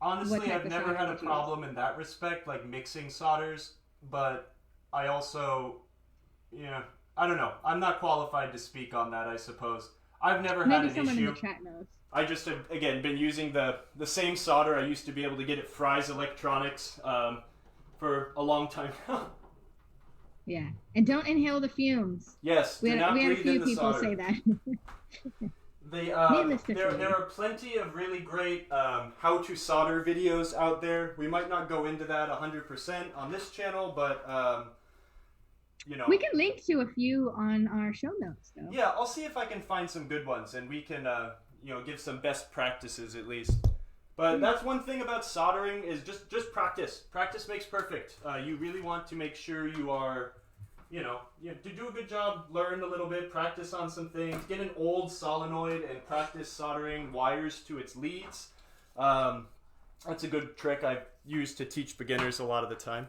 Honestly, I've never had a problem in that respect, like mixing solders, but I also, I don't know. I'm not qualified to speak on that, I suppose. I've never had an issue. Maybe someone in the chat knows. I just have, again, been using the same solder I used to be able to get at Fry's Electronics for a long time now. Yeah, and don't inhale the fumes. Yes, we had a few people say that. There are plenty of really great how to solder videos out there. We might not go into that 100% on this channel, but we can link to a few on our show notes, though. Yeah, I'll see if I can find some good ones, and we can give some best practices at least. But that's one thing about soldering is just practice. Practice makes perfect. You really want to make sure you are, to do a good job, learn a little bit, practice on some things, get an old solenoid and practice soldering wires to its leads. That's a good trick I've used to teach beginners a lot of the time.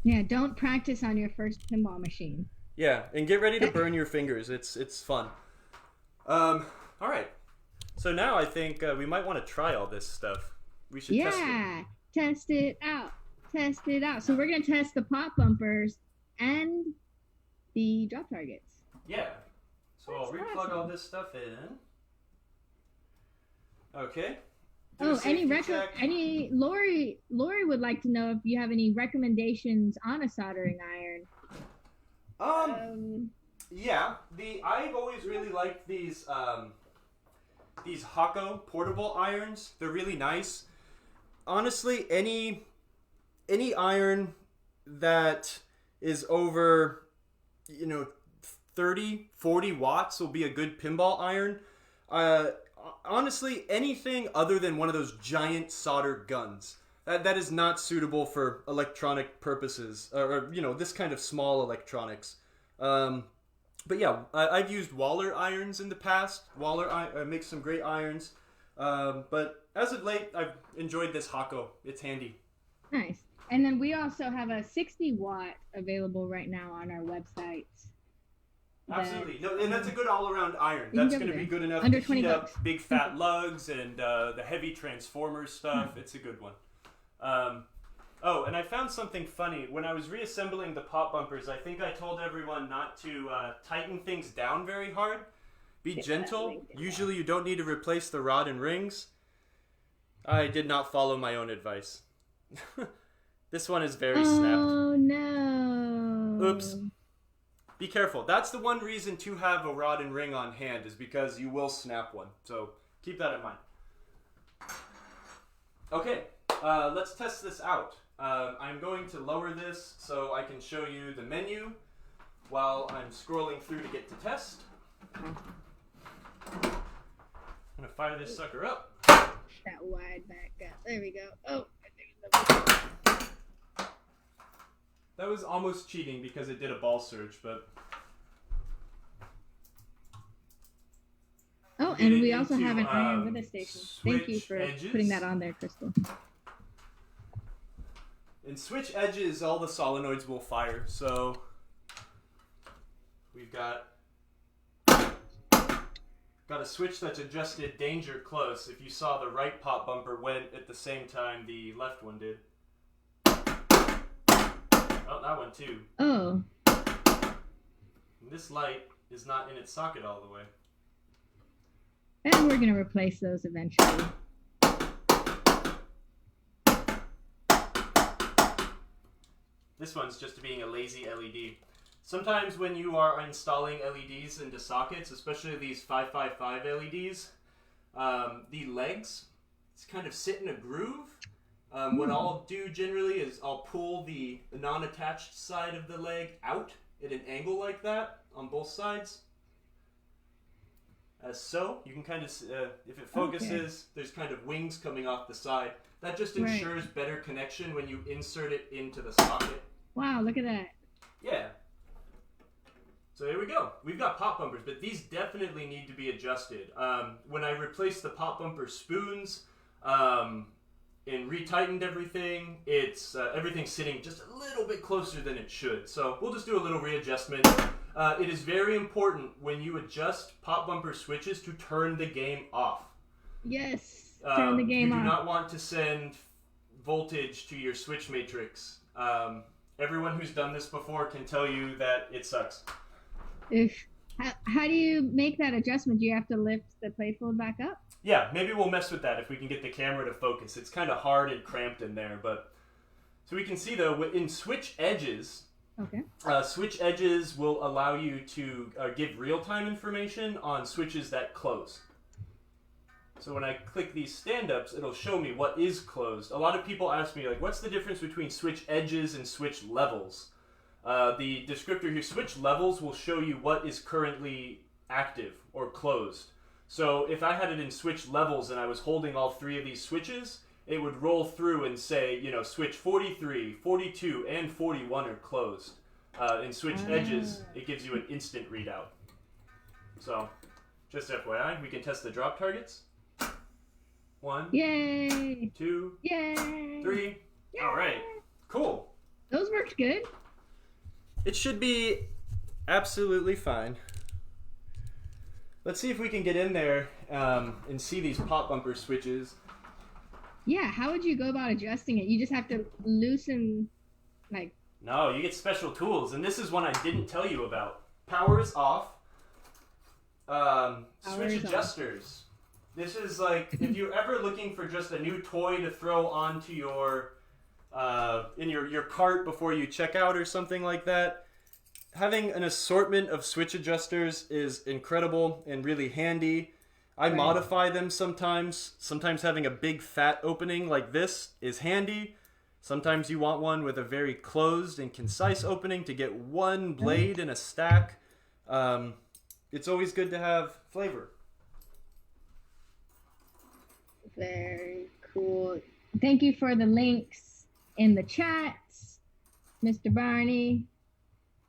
Yeah, don't practice on your first pinball machine. Yeah, and get ready to burn your fingers. It's fun. All right. So now I think we might want to try all this stuff. We should test it. Test it out. Test it out. So we're going to test the pop bumpers and the drop targets. Yeah. So I'll replug all this stuff in. Okay. Lori would like to know if you have any recommendations on a soldering iron. Yeah. I've always really liked these Hako portable irons. They're really nice. Honestly, any iron that is over 30, 40 watts will be a good pinball iron. Honestly, anything other than one of those giant solder guns. That is not suitable for electronic purposes, or this kind of small electronics. But yeah, I've used Waller irons in the past. Waller makes some great irons. But as of late, I've enjoyed this Hako. It's handy. Nice. And then we also have a 60 watt available right now on our website. Absolutely. No, and that's a good all-around iron. That's going to be good enough to heat up big fat lugs and the heavy Transformers stuff. It's a good one. Oh, and I found something funny. When I was reassembling the pop bumpers, I think I told everyone not to tighten things down very hard. Be gentle. Usually you don't need to replace the rod and rings. I did not follow my own advice. This one is very snapped. Oh, no. Oops. Be careful. That's the one reason to have a rod and ring on hand, is because you will snap one. So keep that in mind. Okay, let's test this out. I'm going to lower this so I can show you the menu while I'm scrolling through to get to test. I'm going to fire this sucker up. That wide back up. There we go. Oh, that was almost cheating because it did a ball surge, but... Oh, and we also have an iron with a station. Thank you for putting that on there, Crystal. In switch edges, all the solenoids will fire, so we've got a switch that's adjusted danger close. If you saw, the right pop bumper went at the same time the left one did. Oh, that one too. Oh. And this light is not in its socket all the way. And we're going to replace those eventually. This one's just being a lazy LED. Sometimes when you are installing LEDs into sockets, especially these 555 LEDs, the legs kind of sit in a groove. What I'll do generally is I'll pull the non-attached side of the leg out at an angle like that on both sides. As so, you can kind of, if it focuses, there's kind of wings coming off the side. That just ensures better connection when you insert it into the socket. Wow, look at that. Yeah. So here we go. We've got pop bumpers, but these definitely need to be adjusted. When I replaced the pop bumper spoons and retightened everything, it's everything's sitting just a little bit closer than it should. So we'll just do a little readjustment. It is very important when you adjust pop bumper switches to turn the game off. Yes, turn the game off. You do not want to send voltage to your switch matrix. Everyone who's done this before can tell you that it sucks. How do you make that adjustment? Do you have to lift the Playfield back up? Yeah, maybe we'll mess with that if we can get the camera to focus. It's kind of hard and cramped in there, but so we can see though in switch edges. Okay. Switch edges will allow you to give real-time information on switches that close. So when I click these stand-ups, it'll show me what is closed. A lot of people ask me, like, what's the difference between switch edges and switch levels? The descriptor here, switch levels, will show you what is currently active or closed. So if I had it in switch levels and I was holding all three of these switches, it would roll through and say, you know, switch 43, 42, and 41 are closed. In switch edges, it gives you an instant readout. So, just FYI, we can test the drop targets. 1, Yay! 2, Yay! 3. Yay! All right, cool. Those worked good. It should be absolutely fine. Let's see if we can get in there and see these pop bumper switches. Yeah, how would you go about adjusting it? You just have to loosen, like... No, you get special tools, and this is one I didn't tell you about. Power is off. Switch adjusters. This is like, if you're ever looking for just a new toy to throw onto your, in your cart before you check out or something like that, having an assortment of switch adjusters is incredible and really handy. I modify them sometimes. Sometimes having a big fat opening like this is handy. Sometimes you want one with a very closed and concise opening to get one blade in a stack. It's always good to have flavor. Very cool. Thank you for the links in the chats, Mr. Barney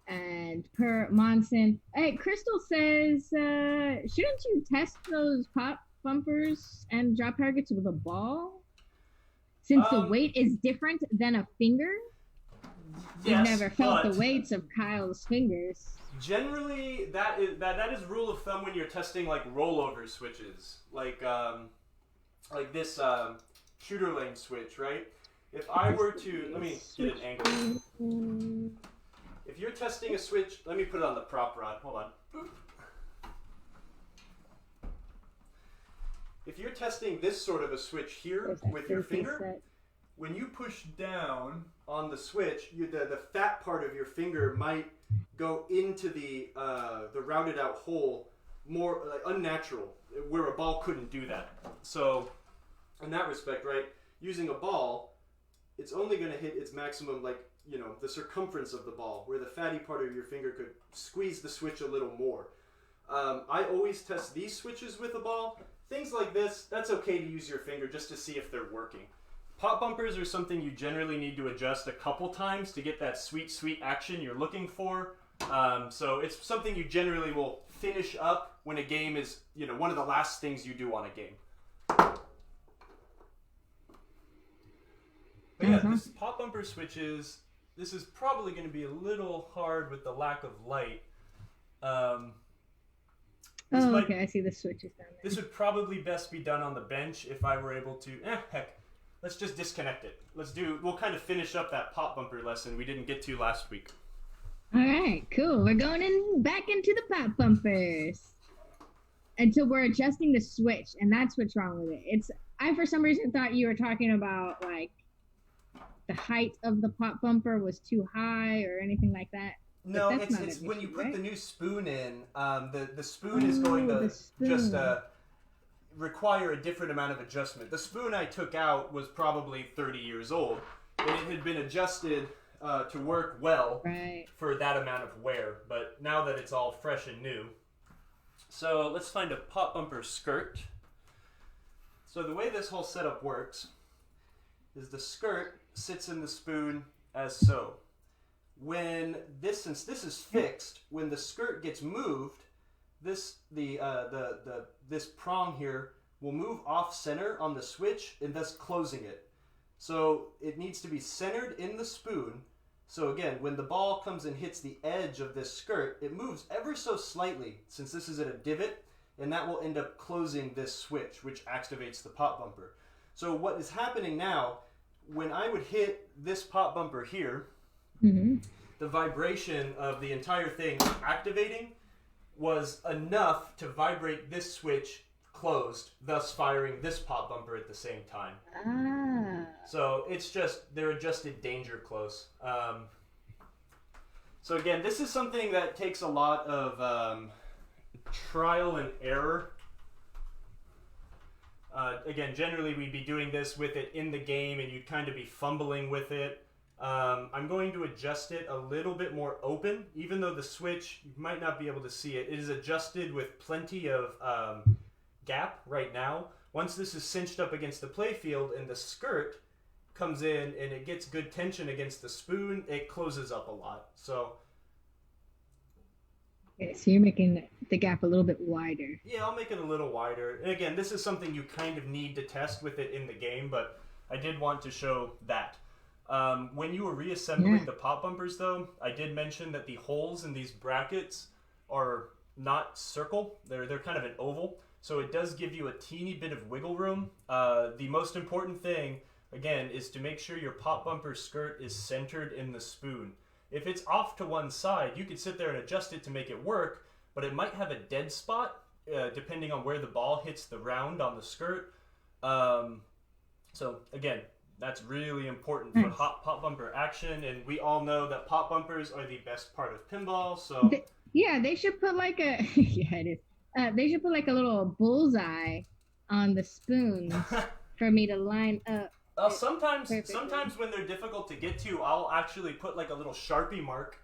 and Per Monson. Hey, Crystal says, shouldn't you test those pop bumpers and drop targets with a ball? Since the weight is different than a finger? Yes, I've never felt the weights of Kyle's fingers. Generally, that is rule of thumb when you're testing like rollover switches, like this shooter lane switch, right? If I were to, let me get an angle. If you're testing a switch, let me put it on the prop rod. Hold on. If you're testing this sort of a switch here with your finger, when you push down on the switch, the fat part of your finger might go into the routed out hole more like unnatural, where a ball couldn't do that. So in that respect, right, using a ball, it's only going to hit its maximum, like, you know, the circumference of the ball, where the fatty part of your finger could squeeze the switch a little more. I always test these switches with a ball. Things like this, that's okay to use your finger just to see if they're working. Pop bumpers are something you generally need to adjust a couple times to get that sweet, sweet action you're looking for. So it's something you generally will finish up when a game is, you know, one of the last things you do on a game. But yeah, this pop bumper switches, this is probably going to be a little hard with the lack of light. Okay, I see the switches down there. This would probably best be done on the bench if I were able to, heck. let's just disconnect it. We'll kind of finish up that pop bumper lesson we didn't get to last week. All right, cool. We're going back into the pop bumpers until we're adjusting the switch, and that's what's wrong with it. I for some reason thought you were talking about like the height of the pop bumper was too high or anything like that. No, it's when you put the new spoon in, the spoon is going to just require a different amount of adjustment. The spoon I took out was probably 30 years old, and it had been adjusted to work well for that amount of wear. But now that it's all fresh and new, so let's find a pop bumper skirt. So the way this whole setup works is the skirt sits in the spoon as so. Since this is fixed, when the skirt gets moved, this prong here will move off center on the switch and thus closing it. So it needs to be centered in the spoon. So again, when the ball comes and hits the edge of this skirt, it moves ever so slightly since this is at a divot, and that will end up closing this switch, which activates the pop bumper. So what is happening now, when I would hit this pop bumper here, the vibration of the entire thing activating was enough to vibrate this switch closed, thus firing this pop bumper at the same time. So it's just, they're adjusted danger close. So again, this is something that takes a lot of trial and error. Again, generally we'd be doing this with it in the game and you'd kind of be fumbling with it. I'm going to adjust it a little bit more open, even though the switch, you might not be able to see it. It is adjusted with plenty of gap right now. Once this is cinched up against the playfield and the skirt comes in and it gets good tension against the spoon, it closes up a lot. So you're making the gap a little bit wider. Yeah, I'll make it a little wider. And again, this is something you kind of need to test with it in the game, but I did want to show that. When you were reassembling the pop bumpers, though, I did mention that the holes in these brackets are not circle. They're kind of an oval. So it does give you a teeny bit of wiggle room. The most important thing, again, is to make sure your pop bumper skirt is centered in the spoon. If it's off to one side, you could sit there and adjust it to make it work, but it might have a dead spot depending on where the ball hits the round on the skirt. So again, that's really important for pop bumper action, and we all know that pop bumpers are the best part of pinball. So they should put like a they should put like a little bullseye on the spoons for me to line up. Sometimes when they're difficult to get to, I'll actually put like a little Sharpie mark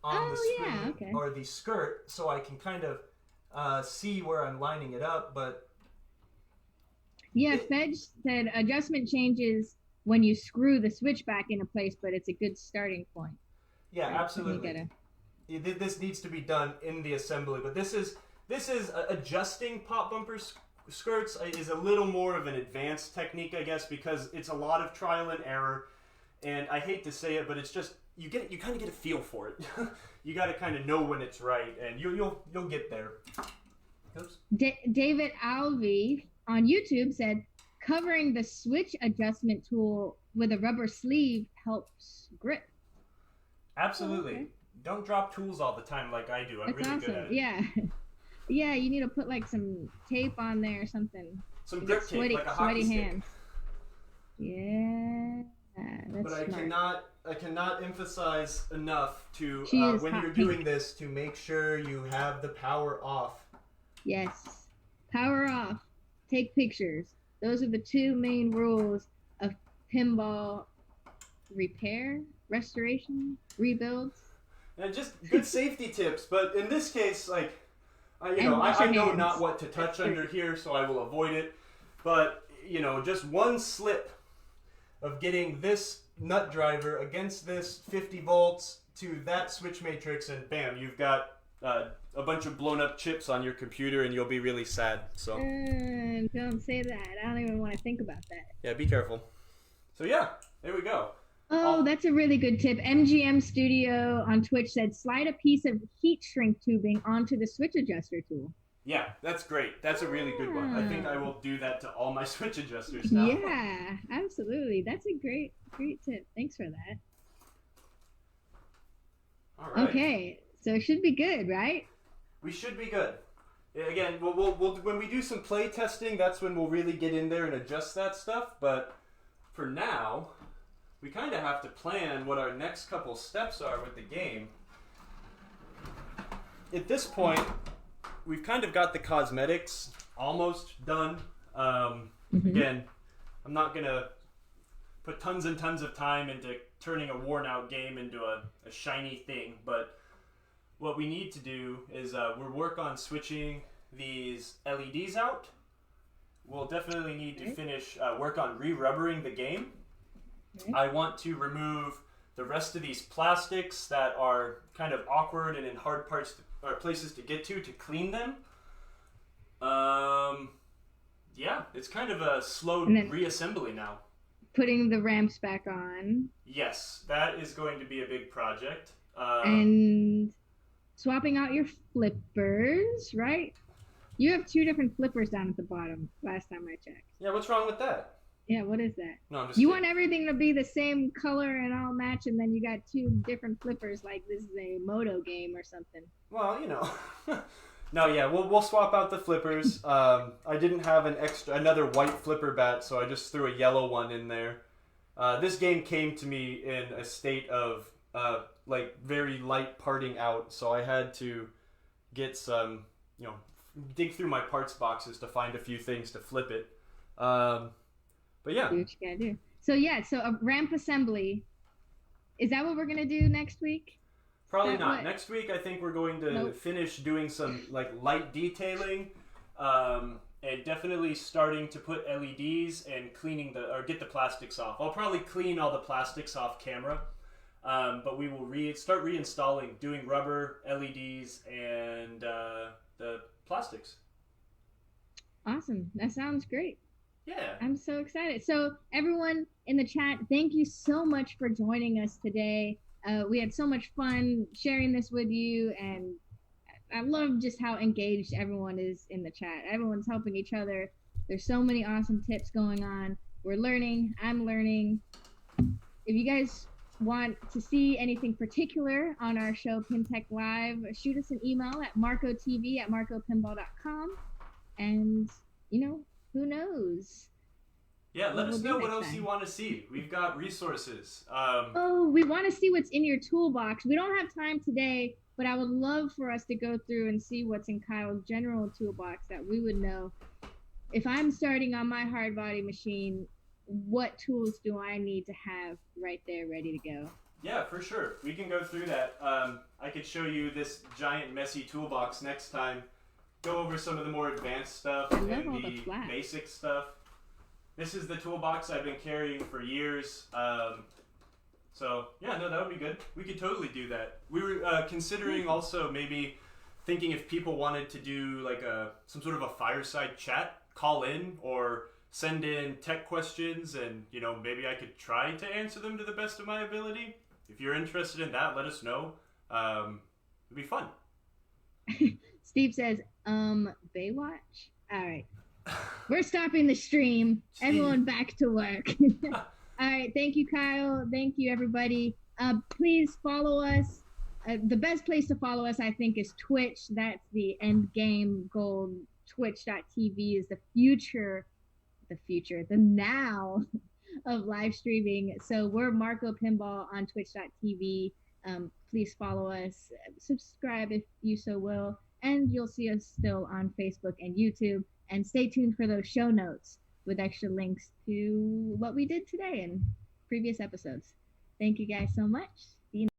on the spoon or the skirt, so I can kind of see where I'm lining it up. But Fedge said adjustment changes when you screw the switch back into place, but it's a good starting point. Yeah, absolutely. This needs to be done in the assembly, but this is adjusting pop bumper skirts is a little more of an advanced technique, I guess, because it's a lot of trial and error. And I hate to say it, but it's just you kind of get a feel for it. You got to kind of know when it's right, and you'll get there. Oops. David Alvey on YouTube said, covering the switch adjustment tool with a rubber sleeve helps grip. Absolutely. Okay. Don't drop tools all the time like I do. I'm really awesome. Good at it. Yeah. Yeah, you need to put like some tape on there or something. Some grip tape, like a hockey stick. Hands. Yeah. That's smart. I cannot emphasize enough to when you're doing this to make sure you have the power off. Yes. Power off. Take pictures. Those are the two main rules of pinball repair, restoration, rebuilds. And just good safety tips, but in this case, like, I know not what to touch under here, so I will avoid it. But, just one slip of getting this nut driver against this 50 volts to that switch matrix, and bam, you've got a bunch of blown up chips on your computer, and you'll be really sad. So don't say that. I don't even want to think about that. Yeah, be careful. So yeah, there we go. Oh, that's a really good tip. MGM Studio on Twitch said slide a piece of heat shrink tubing onto the switch adjuster tool. Yeah, that's great. That's a really good one. I think I will do that to all my switch adjusters now. Yeah, absolutely. That's a great tip. Thanks for that. All right. Okay, so it should be good, right? We should be good. Again, we'll when we do some play testing, that's when we'll really get in there and adjust that stuff. But for now, we kind of have to plan what our next couple steps are with the game. At this point, we've kind of got the cosmetics almost done. Again, I'm not going to put tons and tons of time into turning a worn out game into a shiny thing, but what we need to do is we'll work on switching these LEDs out. We'll definitely need to finish work on re-rubbering the game. I want to remove the rest of these plastics that are kind of awkward and in hard parts or places to get to clean them. Yeah, it's kind of a slow reassembly now. Putting the ramps back on. Yes, that is going to be a big project. And swapping out your flippers, right? You have 2 different flippers down at the bottom last time I checked. Yeah, what's wrong with that? Yeah, what is that? No, I'm just You kidding. want everything to be the same color and all match, and then you got 2 different flippers like this is a moto game or something. Well, you know. No, yeah, we'll swap out the flippers. I didn't have another white flipper bat, so I just threw a yellow one in there. This game came to me in a state of like very light parting out, so I had to get some, dig through my parts boxes to find a few things to flip it. But yeah. Do what you gotta do. So yeah, so a ramp assembly. Is that what we're gonna do next week? Probably not. Next week, I think we're going to finish doing some like light detailing, and definitely starting to put LEDs and cleaning get the plastics off. I'll probably clean all the plastics off camera, but we will start reinstalling, doing rubber, LEDs, and the plastics. Awesome. That sounds great. Yeah. I'm so excited. So everyone in the chat, thank you so much for joining us today. We had so much fun sharing this with you, and I love just how engaged everyone is in the chat. Everyone's helping each other. There's so many awesome tips going on. We're learning. I'm learning. If you guys want to see anything particular on our show, Pintech Live, shoot us an email at markotv@markopinball.com. And, who knows? Yeah, let us know what else you want to see. We've got resources. We want to see what's in your toolbox. We don't have time today, but I would love for us to go through and see what's in Kyle's general toolbox that we would know. If I'm starting on my hard body machine, what tools do I need to have right there ready to go? Yeah, for sure. We can go through that. I could show you this giant messy toolbox next time. Go over some of the more advanced stuff and the basic stuff. This is the toolbox I've been carrying for years. So, yeah, no, that would be good. We could totally do that. We were considering also maybe thinking if people wanted to do like some sort of a fireside chat, call in or send in tech questions, and maybe I could try to answer them to the best of my ability. If you're interested in that, let us know. It'd be fun. Steve says, Baywatch? All right. We're stopping the stream. Steve. Everyone back to work. All right. Thank you, Kyle. Thank you, everybody. Please follow us. The best place to follow us, I think, is Twitch. That's the end game goal. Twitch.tv is the now of live streaming. So we're Marko Pinball on Twitch.tv. Please follow us. Subscribe if you so will. And you'll see us still on Facebook and YouTube. And stay tuned for those show notes with extra links to what we did today and previous episodes. Thank you guys so much.